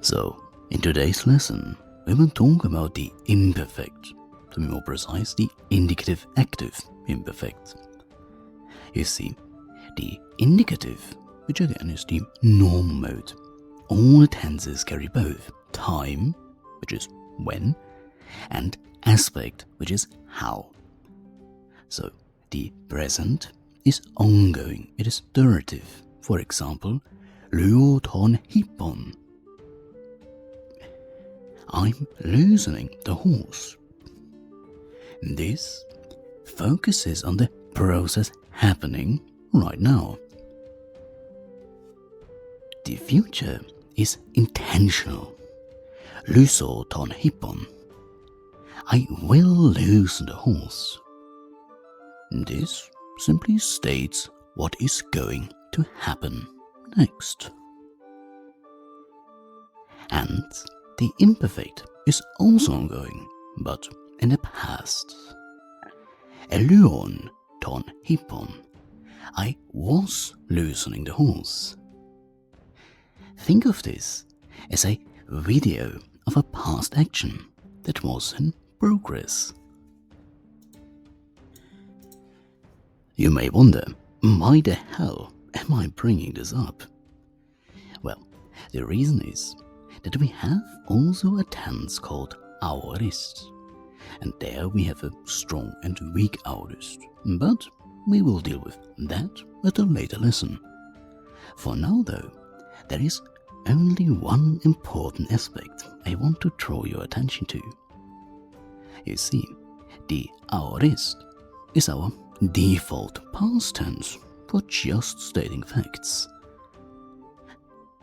So, in today's lesson, we will talk about the imperfect, to be more precise, the indicative active imperfect. You see, the indicative, which again is the normal mode, all tenses carry both time, which is when, and aspect, which is how. So, the present is ongoing, it is durative. For example, lyö ton hippon. I'm loosening the horse. This focuses on the process happening right now. The future is intentional. Lyso ton hippon. I will loosen the horse. This simply states what is going to happen next. And the imperfect is also ongoing, but in the past. Elyon ton hippon. I was loosening the horse. Think of this as a video of a past action that was in progress. You may wonder, why the hell am I bringing this up? Well, the reason is that we have also a tense called aorist, and there we have a strong and weak aorist, but we will deal with that at a later lesson. For now though, there is only one important aspect I want to draw your attention to. You see, the aorist is our default past tense for just stating facts.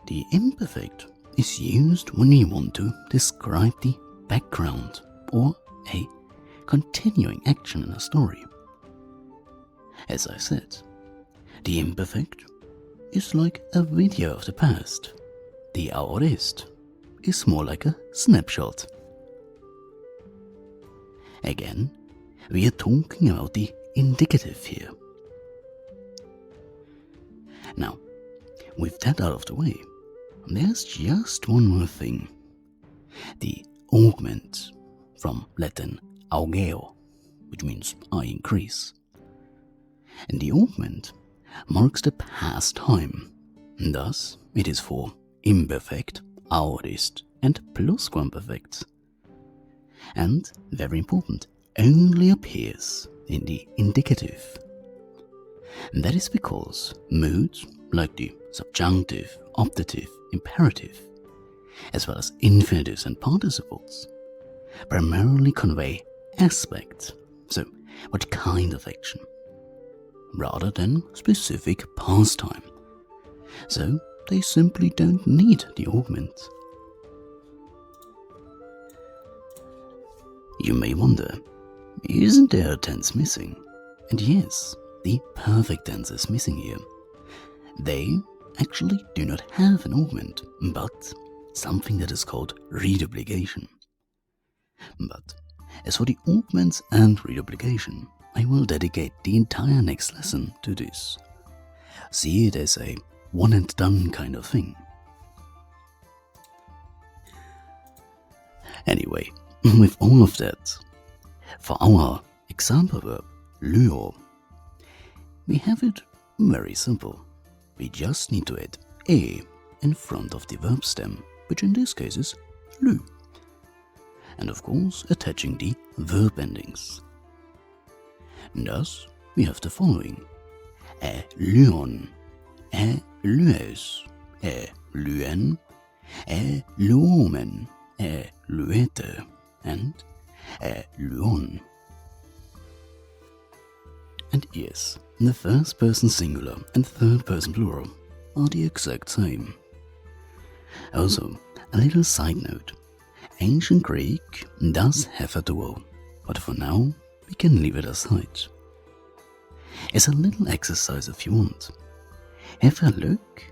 The imperfect is used when we want to describe the background or a continuing action in a story. As I said, the imperfect is like a video of the past. The aorist is more like a snapshot. Again, we are talking about the indicative here. Now, with that out of the way, there's just one more thing. The augment, from Latin augeo, which means I increase. And the augment marks the past time, thus it is for imperfect, aorist, and plusquamperfect. And, very important, only appears in the indicative. And that is because moods, like the subjunctive, optative, imperative, as well as infinitives and participles, primarily convey aspect, so what kind of action, rather than specific pastime. So they simply don't need the augment. You may wonder, isn't there a tense missing? And yes, the perfect tense is missing here. They actually do not have an augment, but something that is called reduplication. But as for the augments and reduplication, I will dedicate the entire next lesson to this. See it as a one and done kind of thing. Anyway, with all of that, for our example verb, lyö, we have it very simple. We just need to add e in front of the verb stem, which in this case is ly. And of course attaching the verb endings. Thus, we have the following: lyon, lyös, lyen, lyomen, lyete, and lyon. And yes, the first person singular and third person plural are the exact same. Also, a little side note, ancient Greek does have a dual, but for now we can leave it aside. As a little exercise if you want, have a look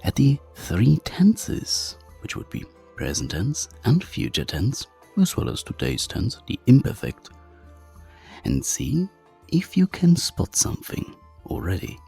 at the three tenses, which would be present tense and future tense, as well as today's tense, the imperfect, and see if you can spot something already.